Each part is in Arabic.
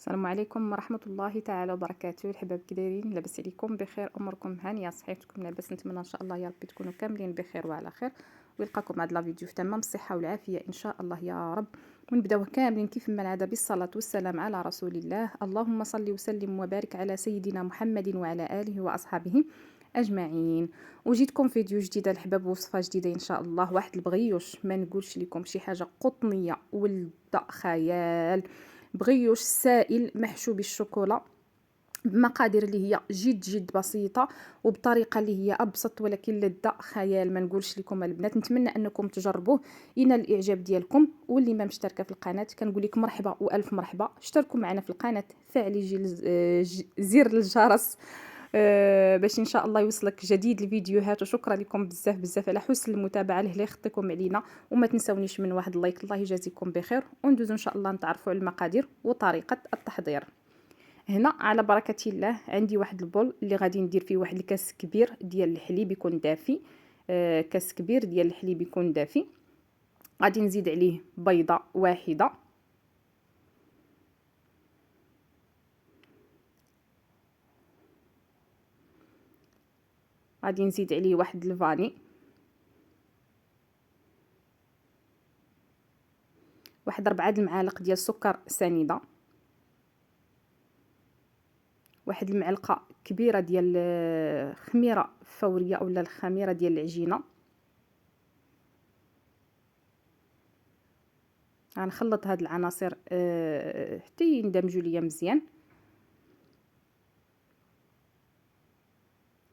السلام عليكم ورحمة الله تعالى وبركاته. الحباب كي دايرين؟ لاباس عليكم؟ بخير؟ اموركم هانيه؟ صحيفتكم لاباس؟ نتمنى ان شاء الله يا ربي تكونوا كاملين بخير وعلى خير، ويلقاكم هذا الفيديو في تمام الصحه والعافيه ان شاء الله يا رب. ونبداو كاملين كيف ما العاده بالصلاه والسلام على رسول الله. اللهم صل وسلم وبارك على سيدنا محمد وعلى اله واصحابه اجمعين. وجيتكم فيديو جديد الحباب، وصفه جديده ان شاء الله. واحد البغيوش، ما نقولش لكم شي حاجه قطنيه ولد خيال. بغيوش سائل محشو بالشوكولا بمقادير اللي هي جد بسيطه، وبطريقه اللي هي ابسط ولكن لذة خيال. ما نقولش لكم البنات، نتمنى انكم تجربوه ينال الاعجاب ديالكم. واللي ما مشتركه في القناه كنقول لك مرحبا والف مرحبا، اشتركوا معنا في القناه، فعلي زر الجرس باش ان شاء الله يوصلك جديد الفيديوهات. وشكرا لكم بزاف على حسن المتابعه اللي يخطيكم علينا. وما تنسونيش من واحد اللايك، الله يجازيكم بخير. وندوزو ان شاء الله نتعرفوا على المقادير وطريقه التحضير. هنا على بركه الله عندي واحد البول اللي غادي ندير فيه واحد الكاس كبير ديال الحليب يكون دافي. كاس كبير ديال الحليب يكون دافي. غادي نزيد عليه بيضه واحده، غادي نزيد عليه واحد الفاني، واحد 4 المعالق ديال السكر سنيده، واحد المعلقه كبيره ديال خميره فوريه اولا الخميره ديال العجينه. غنخلط هاد العناصر حتى يندمجوا ليا مزيان.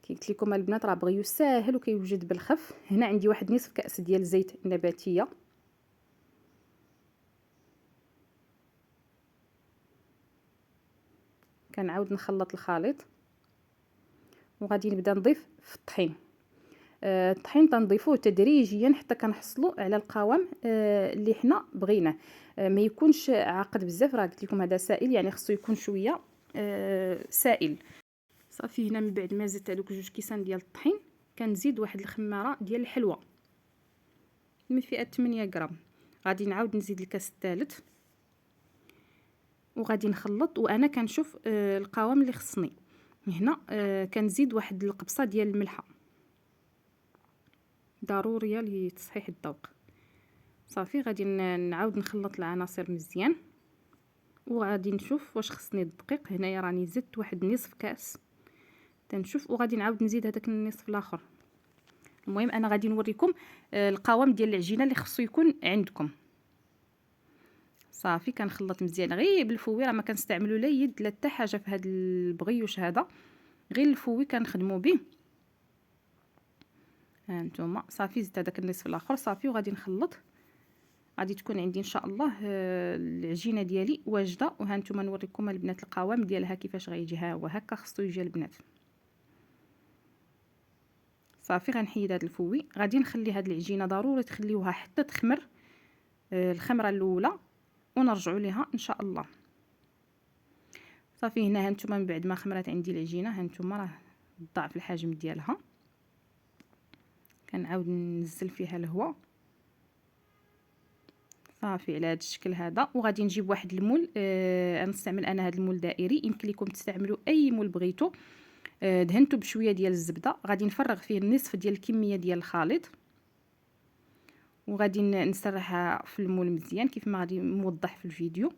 قلت لكم البنات راه بغيو ساهل وكيوجد بالخف. هنا عندي واحد نصف كاس ديال الزيت نباتيه، كنعاود نخلط الخليط. وغادي نبدا نضيف في الطحين. الطحين تنضيفوه تدريجيا حتى كنحصلوا على القوام اللي حنا بغيناه. ما يكونش عاقد بزاف، راه قلت لكم هذا سائل يعني خصو يكون شويه سائل. صافي هنا من بعد ما زدت هذوك 2 كيسان ديال الطحين كنزيد واحد الخماره ديال الحلوى من فئه 8 غرام. غادي نعاود نزيد الكاس الثالث وغادي نخلط. وانا كنشوف القوام اللي خصني. هنا كنزيد واحد القبصه ديال الملحه ضروريه لتصحيح الذوق. صافي غادي نعاود نخلط العناصر مزيان وغادي نشوف واش خصني الدقيق. هنايا راني زدت واحد نصف كاس تنشوف، وغادي نعاود نزيد هذاك النصف الاخر. المهم انا غادي نوريكم القوام ديال العجينه اللي خصو يكون عندكم. صافي كنخلط مزيان غير بالفوي، راه ما كنستعملوا لا يد لا حتى حاجه في هذا البغيوش هذا، غير الفوي كنخدموا به. ها نتوما صافي زدت هذاك النصف الاخر. صافي وغادي نخلط. غادي تكون عندي ان شاء الله العجينه ديالي واجده. وها نتوما نوريكم البنات القوام ديالها كيفاش غيجي. ها هو هكا خصو يجي البنات. صافي غنحيد هذا الفوي. غادي نخلي هذه العجينه ضروري تخليوها حتى تخمر الخمره الاولى ونرجعوا ليها ان شاء الله. صافي هنا هانتوما من بعد ما خمرات عندي العجينه، هانتوما راه ضعف الحجم ديالها. كنعاود ننزل فيها الهواء صافي على هذا الشكل هذا. وغادي نجيب واحد المول. غنستعمل انا هذا المول دائري، يمكن لكم تستعملوا اي مول بغيتو. دهنته بشويه ديال الزبده. غادي نفرغ فيه النصف ديال الكميه ديال الخليط وغادي نسرحها في المول مزيان كيف ما غادي موضح في الفيديو.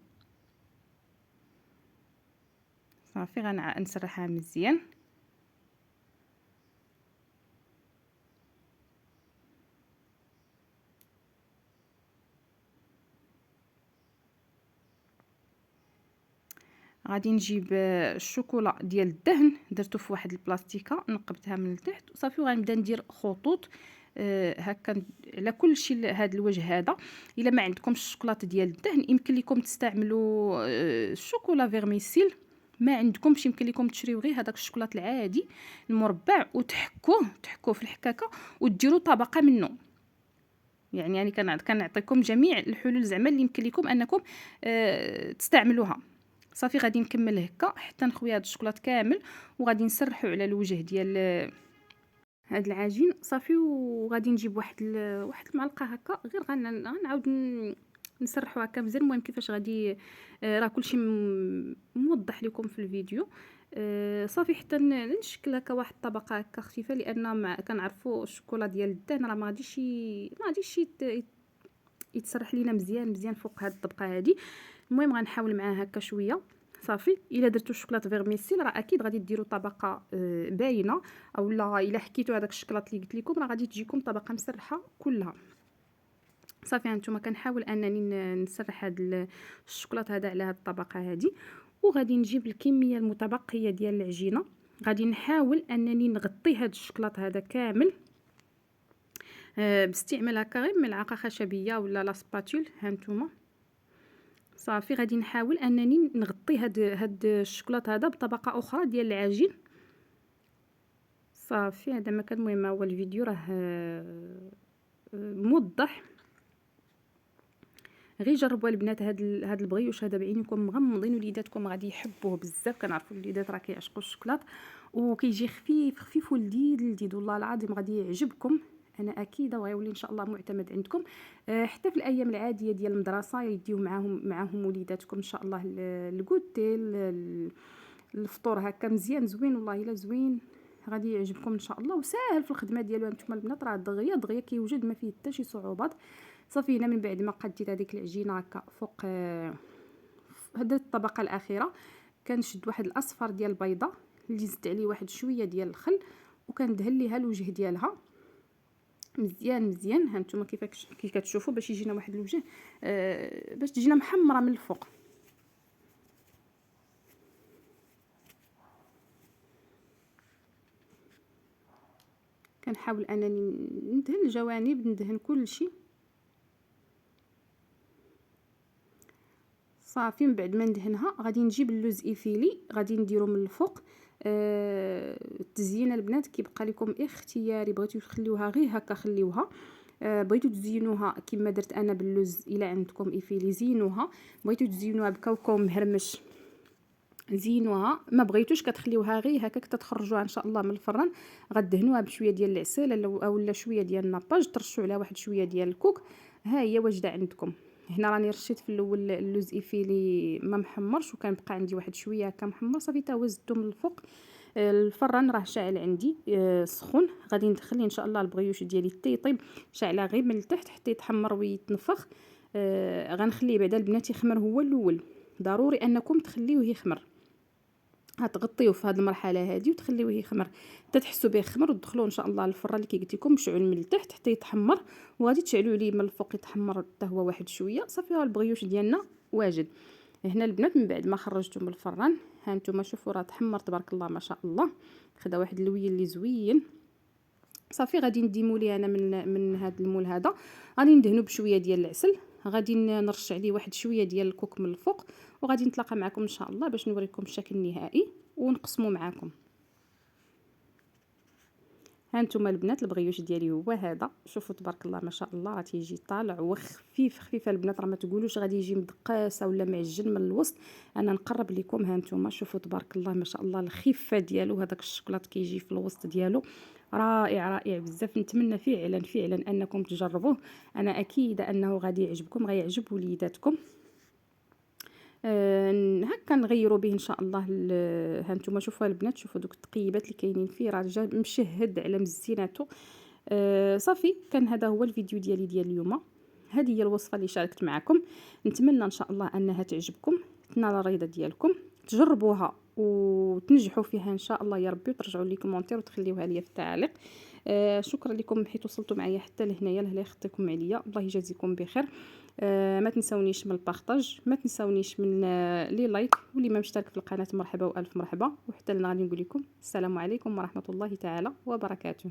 صافي غنسرحها مزيان. غادي نجيب الشوكولا ديال الدهن، درته في واحد البلاستيكه نقبتها من التحت وصافي. وغنبدا ندير خطوط هكا على كل شيء هذا الوجه هذا. الا ما عندكمش الشوكولاته ديال الدهن يمكن لكم تستعملوا الشوكولا فيرميسيل. ما عندكمش يمكن لكم تشريو غير هذاك الشوكولاط العادي المربع وتحكوه في الحكاكه وديروا طبقه منه. يعني كنعطيكم جميع الحلول زعما اللي يمكن لكم انكم تستعملوها. صافي غادي نكمل هكا حتى نخوي هذا الشوكولاط كامل. وغادي نسرحو على الوجه ديال هاد العجين. صافي وغادي نجيب واحد المعلقه هكا غير غنعاود نسرحوا هكا مزيان. المهم كيفاش غادي راه كلشي موضح لكم في الفيديو. صافي حتى نشكل هكا واحد الطبقه هكا خفيفه، لان كنعرفوا الشوكولا ديال الدهن راه ما غاديش يتسرح لينا مزيان فوق هاد الطبقه هادي. المهم غنحاول معاه هكا شويه. صافي الا درتو الشوكولاط فيرميسيل راه اكيد غادي ديروا طبقه باينه، اولا الا حكيتوا هذاك الشوكولاط اللي قلت لكم راه غادي تجيكم طبقه مسرحه كلها. صافي هانتوما كنحاول انني نسرح هاد الشوكولاط هذا على هاد الطبقه هادي، وغادي نجيب الكميه المتبقيه ديال العجينه. غادي نحاول انني نغطي هاد الشوكولاط هذا كامل باستعمال هكا غير ملعقه خشبيه ولا لا سباتول. هانتوما صافي غادي نحاول انني نغطي هاد الشوكولاط هذا بطبقه اخرى ديال العجين. صافي هذا ما كان. المهم هو الفيديو راه موضح، غير جربوا البنات هاد البغيوش هذا بعينكم مغمضين، وليداتكم غادي يحبوه بزاف. كنعرفوا الوليدات راه كيعشقوا الشوكولاط وكيجي خفيف ولذيذ والله العظيم غادي يعجبكم، انا اكيده، وغيولي ان شاء الله معتمد عندكم حتى في الايام العاديه ديال المدرسه. يديو معاهم وليداتكم ان شاء الله الكوتي الفطور هكا مزيان زوين والله الا زوين، غادي يعجبكم ان شاء الله. وساهل في الخدمه ديالو هانتوما البنات، راه دغيا كيوجد، ما فيه حتى شي صعوبات. صافي هنا من بعد ما قديت هذيك العجينه هكا فوق هذه الطبقه الاخيره، كنشد واحد الاصفر ديال البيضه اللي زدت عليه واحد شويه ديال الخل، وكندهن ليها الوجه ديالها مزيان. هانتوما كيف كتشوفوا باش يجينا واحد الوجه باش تجينا محمره من الفوق. كنحاول انني ندهن الجوانب، ندهن كل شيء. صافي من بعد ما ندهنها غادي نجيب اللوز ايفيلي غادي نديرو من الفوق. التزيين البنات كيبقى لكم اختياري، بغيتو تخليوها غير هكا خليوها، بغيتو تزينوها كما درت انا باللوز الا عندكم ايفيلي زينوها، بغيتو تزينوها بكاوكاو مهرمش زينوها، ما بغيتوش كتخليوها غير هكاك تتخرجوها ان شاء الله من الفران. غدهنوها بشويه ديال العسل اولا شويه ديال الناباج، ترشوا عليها واحد شويه ديال الكوك. ها هي واجده عندكم. هنا راني رشيت في الاول اللوز ايفيلي ما محمرش، وكان بقى عندي واحد شويه هكا محمر، صافي تا هو زدته من الفوق. الفران راه شاعل عندي سخون، غادي ندخل ان شاء الله البغيوش ديالي تيطيب شاعله غير من التحت حتى يتحمر ويتنفخ. غنخليه بعدا البنات يخمر هو الاول، ضروري انكم تخليوه يخمر، غتغطيوه في هذه المرحله هذه وتخليوه يخمر حتى تحسوا به خمر، وتدخلوه ان شاء الله الفران اللي كي قلت لكم مشعول من التحت حتى يتحمر، وغادي تشعلوا ليه من الفوق يتحمر حتى هو واحد شويه. صافي ها البغيوش ديالنا واجد. هنا البنات من بعد ما خرجته من الفران ها نتوما شوفوا راه تحمر تبارك الله ما شاء الله، خدا واحد اللوين اللي زوين. صافي غادي نديمو ليه انا من هذا المول هذا، غادي ندهنو بشويه ديال العسل، غادي نرش عليه واحد شويه ديال الكوك من الفوق، وغادي نتلاقى معكم ان شاء الله باش نوريكم الشكل النهائي ونقسمو معكم. هانتوما البنات البغيوش ديالي هو هذا، شوفوا تبارك الله ما شاء الله راه تيجي طالع وخفيف البنات، راه ما تقولوش غادي يجي مدقاسه ولا معجن من الوسط. انا نقرب لكم هانتوما شوفوا تبارك الله ما شاء الله الخفه ديالو، هذاك الشوكولاط كيجي في الوسط ديالو رائع بزاف. نتمنى فعلا انكم تجربوه، انا اكيده انه غادي يعجبكم، غيعجب وليداتكم. هكا نغيروا به ان شاء الله. هانتوما شوفوا البنات، شوفوا دوك التقيبات اللي كاينين فيه راه جا مشهد على مزيناتو. صافي كان هذا هو الفيديو ديال اليوم. هذه هي الوصفه اللي شاركت معكم، نتمنى ان شاء الله انها تعجبكم، تنال الرضا ديالكم، تجربوها وتنجحوا فيها ان شاء الله يا ربي، وترجعوا لي كومونتير وتخليوها لي في التعليق. شكرا لكم حيت وصلتوا معايا حتى لهنايا، الله يخطيكم عليا، الله يجازيكم بخير. ما تنساونيش من البارطاج، ما تنساونيش من لي لايك، واللي ما مشترك في القناه مرحبا والف مرحبا. وحتى لنا غادي نقول لكم السلام عليكم ورحمه الله تعالى وبركاته.